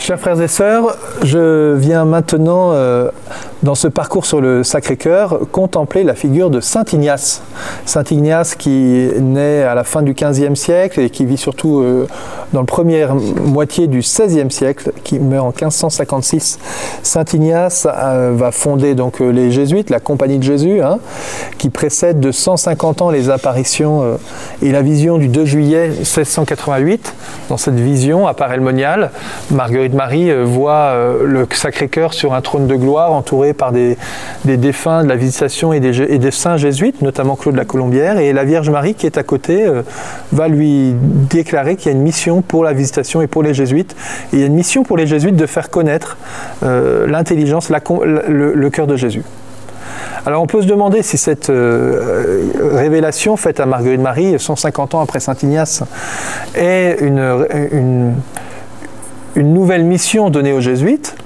Chers frères et sœurs, je viens maintenant, dans ce parcours sur le Sacré-Cœur, contempler la figure de Saint Ignace. Saint Ignace qui naît à la fin du XVe siècle et qui vit surtout dans la première moitié du XVIe siècle, qui meurt en 1556. Saint Ignace va fonder donc les Jésuites, la Compagnie de Jésus, qui précède de 150 ans les apparitions et la vision du 2 juillet 1688. Dans cette vision, à Paray-le-Monial, Marguerite Marie voit le Sacré-Cœur sur un trône de gloire entouré par des défunts de la Visitation et des saints jésuites, notamment Claude la Colombière, et la Vierge Marie qui est à côté va lui déclarer qu'il y a une mission pour la Visitation et pour les jésuites. Et il y a une mission pour les jésuites de faire connaître l'intelligence, le cœur de Jésus. Alors on peut se demander si cette révélation faite à Marguerite Marie, 150 ans après Saint Ignace, est une nouvelle mission donnée aux jésuites,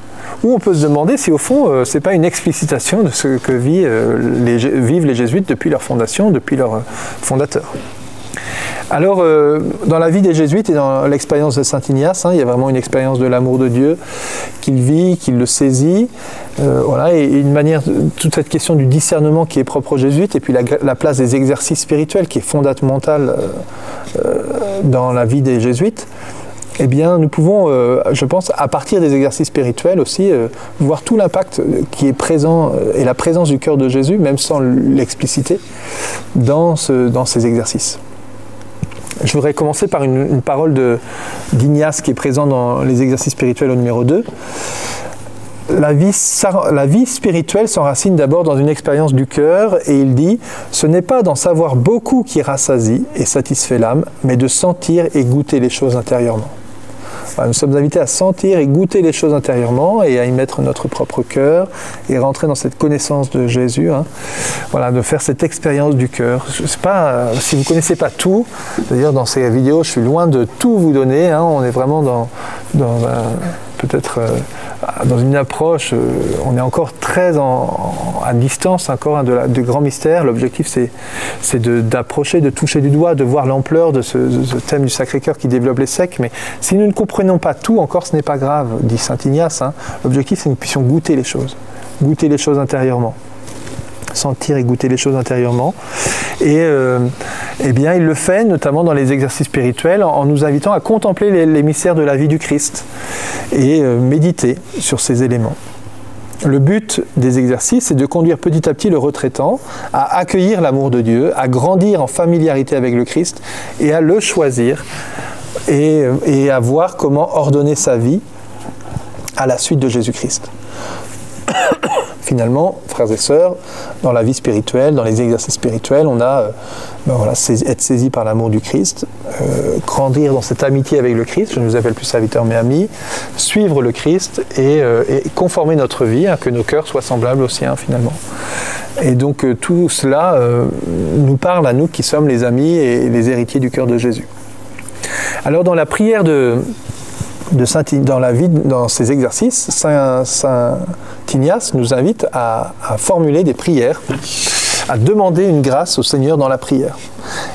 ou on peut se demander si au fond ce n'est pas une explicitation de ce que vivent les jésuites depuis leur fondation, depuis leur fondateur. Alors, dans la vie des jésuites et dans l'expérience de Saint Ignace, il y a vraiment une expérience de l'amour de Dieu qu'il vit, qu'il le saisit. Voilà, et une manière, toute cette question du discernement qui est propre aux jésuites, et puis la place des exercices spirituels qui est fondamentale dans la vie des jésuites. Eh bien, nous pouvons, je pense, à partir des exercices spirituels aussi, voir tout l'impact qui est présent et la présence du cœur de Jésus, même sans l'expliciter, dans ces exercices. Je voudrais commencer par une parole d'Ignace qui est présente dans les exercices spirituels au numéro 2. La vie spirituelle s'enracine d'abord dans une expérience du cœur, et il dit « Ce n'est pas d'en savoir beaucoup qui rassasie et satisfait l'âme, mais de sentir et goûter les choses intérieurement. » Voilà, nous sommes invités à sentir et goûter les choses intérieurement et à y mettre notre propre cœur et rentrer dans cette connaissance de Jésus. Voilà, de faire cette expérience du cœur. Je sais pas si vous ne connaissez pas tout. D'ailleurs, dans ces vidéos, je suis loin de tout vous donner. On est vraiment peut-être dans une approche, on est encore très à distance encore de grands mystères. L'objectif, c'est d'approcher, de toucher du doigt, de voir l'ampleur de ce thème du Sacré-Cœur qui développe les siècles. Mais si nous ne comprenons pas tout, encore ce n'est pas grave, dit Saint Ignace. L'objectif, c'est que nous puissions goûter les choses intérieurement. Sentir et goûter les choses intérieurement. Et eh bien, il le fait notamment dans les exercices spirituels en nous invitant à contempler les mystères de la vie du Christ et méditer sur ces éléments. Le but des exercices, c'est de conduire petit à petit le retraitant à accueillir l'amour de Dieu, à grandir en familiarité avec le Christ et à le choisir et à voir comment ordonner sa vie à la suite de Jésus-Christ. Finalement, frères et sœurs, dans la vie spirituelle, dans les exercices spirituels, on a être saisi par l'amour du Christ, grandir dans cette amitié avec le Christ, je ne vous appelle plus serviteurs mais amis, suivre le Christ et conformer notre vie, que nos cœurs soient semblables aux siens finalement. Et donc tout cela nous parle à nous qui sommes les amis et les héritiers du cœur de Jésus. Alors dans la prière dans ces exercices, Saint Ignace nous invite à formuler des prières, à demander une grâce au Seigneur dans la prière.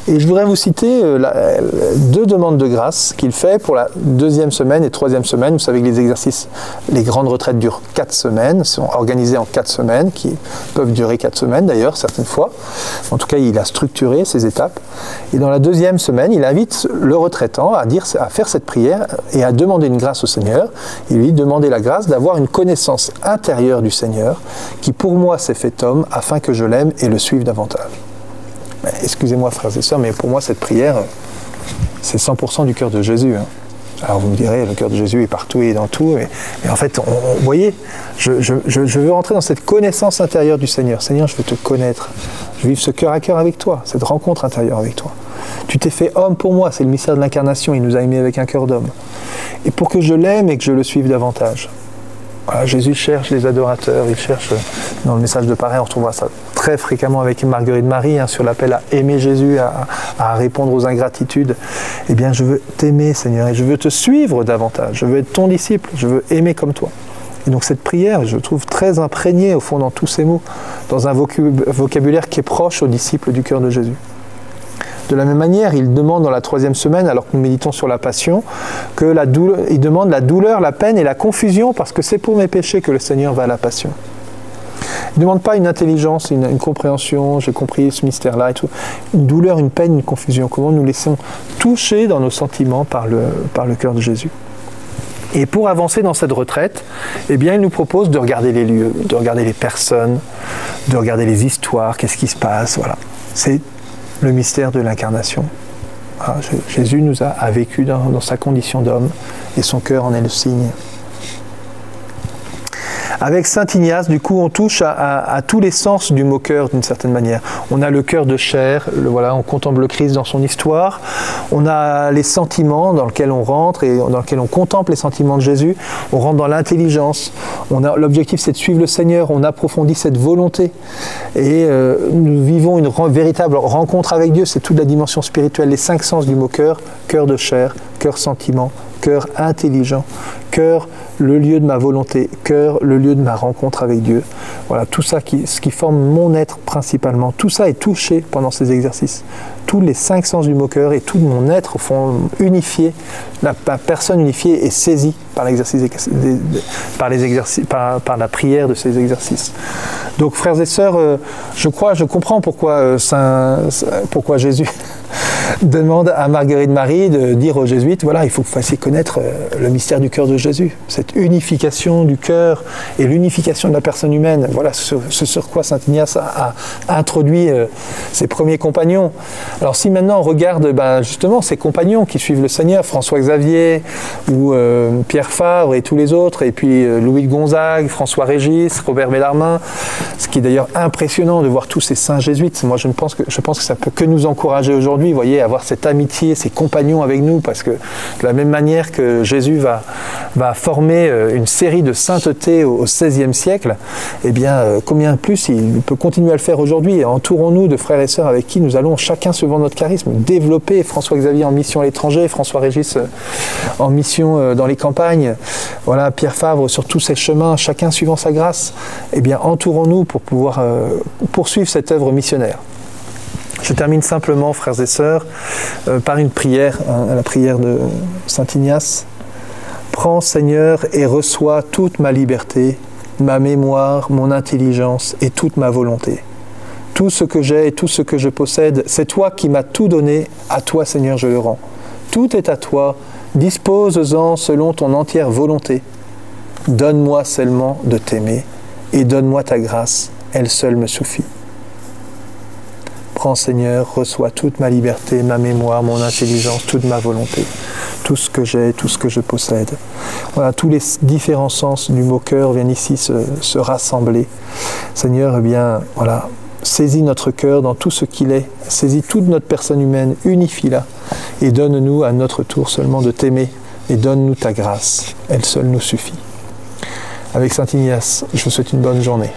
Et je voudrais vous citer 2 demandes de grâce qu'il fait pour la 2e semaine et 3e semaine. Vous savez que les exercices, les grandes retraites durent 4 semaines, sont organisées en 4 semaines, qui peuvent durer 4 semaines d'ailleurs, certaines fois. En tout cas, il a structuré ces étapes. Et dans la 2e semaine, il invite le retraitant à faire cette prière et à demander une grâce au Seigneur. Il lui demande la grâce d'avoir une connaissance intérieure du Seigneur, qui pour moi s'est fait homme, afin que je l'aime et le suive davantage. Excusez-moi frères et sœurs, mais pour moi cette prière, c'est 100% du cœur de Jésus. Alors vous me direz, le cœur de Jésus est partout et dans tout, mais en fait, vous voyez, je veux rentrer dans cette connaissance intérieure du Seigneur. Seigneur, je veux te connaître, je veux vivre ce cœur à cœur avec toi, cette rencontre intérieure avec toi. Tu t'es fait homme pour moi, c'est le mystère de l'incarnation, il nous a aimés avec un cœur d'homme. Et pour que je l'aime et que je le suive davantage. Voilà, Jésus cherche les adorateurs, il cherche, dans le message de Paray, on retrouvera ça très fréquemment avec Marguerite Marie, sur l'appel à aimer Jésus, à répondre aux ingratitudes. Eh bien, je veux t'aimer, Seigneur, et je veux te suivre davantage, je veux être ton disciple, je veux aimer comme toi. Et donc cette prière, je trouve très imprégnée, au fond, dans tous ces mots, dans un vocabulaire qui est proche aux disciples du cœur de Jésus. De la même manière, il demande dans la 3e semaine, alors que nous méditons sur la Passion, il demande la douleur, la peine et la confusion, parce que c'est pour mes péchés que le Seigneur va à la Passion. Il ne demande pas une intelligence, une compréhension, j'ai compris ce mystère-là et tout. Une douleur, une peine, une confusion. Comment nous laissons toucher dans nos sentiments par le cœur de Jésus. Et pour avancer dans cette retraite, eh bien, il nous propose de regarder les lieux, de regarder les personnes, de regarder les histoires, qu'est-ce qui se passe, voilà. C'est le mystère de l'incarnation. Voilà, Jésus nous a vécu dans sa condition d'homme, et son cœur en est le signe. Avec saint Ignace, du coup, on touche à tous les sens du mot cœur d'une certaine manière. On a le cœur de chair, voilà, on contemple le Christ dans son histoire. On a les sentiments dans lesquels on rentre et dans lesquels on contemple les sentiments de Jésus. On rentre dans l'intelligence. L'objectif, c'est de suivre le Seigneur. On approfondit cette volonté. Et nous vivons une véritable rencontre avec Dieu. C'est toute la dimension spirituelle, les 5 sens du mot cœur. Cœur de chair, cœur sentiment, cœur intelligent, cœur le lieu de ma volonté, cœur le lieu de ma rencontre avec Dieu. Voilà, tout ça ce qui forme mon être principalement. Tout ça est touché pendant ces exercices. Tous les 5 sens du mot cœur et tout mon être au fond unifié, la personne unifiée est saisie par l'exercice, par la prière de ces exercices. Donc frères et sœurs, je comprends pourquoi Jésus demande à Marguerite Marie de dire aux jésuites, voilà, il faut que vous fassiez connaître le mystère du cœur de Jésus, cette unification du cœur et l'unification de la personne humaine. Voilà ce sur quoi saint Ignace a introduit ses premiers compagnons. Alors si maintenant on regarde justement ces compagnons qui suivent le Seigneur, François Xavier ou Pierre Fabre et tous les autres, et puis Louis de Gonzague, François Régis, Robert Bellarmine, ce qui est d'ailleurs impressionnant de voir tous ces saints jésuites. Moi je pense que ça peut que nous encourager aujourd'hui, vous voyez, avoir cette amitié, ces compagnons avec nous, parce que de la même manière que Jésus va former une série de sainteté au XVIe siècle, eh bien combien plus il peut continuer à le faire aujourd'hui. Entourons-nous de frères et sœurs avec qui nous allons chacun suivant notre charisme développer. François Xavier en mission à l'étranger, François Régis en mission dans les campagnes, voilà, Pierre Fabre sur tous ces chemins, chacun suivant sa grâce. Eh bien entourons-nous pour pouvoir poursuivre cette œuvre missionnaire. Je termine simplement, frères et sœurs, par une prière, la prière de saint Ignace. Prends, Seigneur, et reçois toute ma liberté, ma mémoire, mon intelligence et toute ma volonté. Tout ce que j'ai et tout ce que je possède, c'est toi qui m'as tout donné, à toi, Seigneur, je le rends. Tout est à toi, dispose-en selon ton entière volonté. Donne-moi seulement de t'aimer, et donne-moi ta grâce, elle seule me suffit. Prends, Seigneur, reçois toute ma liberté, ma mémoire, mon intelligence, toute ma volonté, tout ce que j'ai, tout ce que je possède. Voilà, tous les différents sens du mot cœur viennent ici se rassembler. Seigneur, eh bien, voilà, saisis notre cœur dans tout ce qu'il est, saisis toute notre personne humaine, unifie-la, et donne-nous à notre tour seulement de t'aimer, et donne-nous ta grâce, elle seule nous suffit. Avec saint Ignace, je vous souhaite une bonne journée.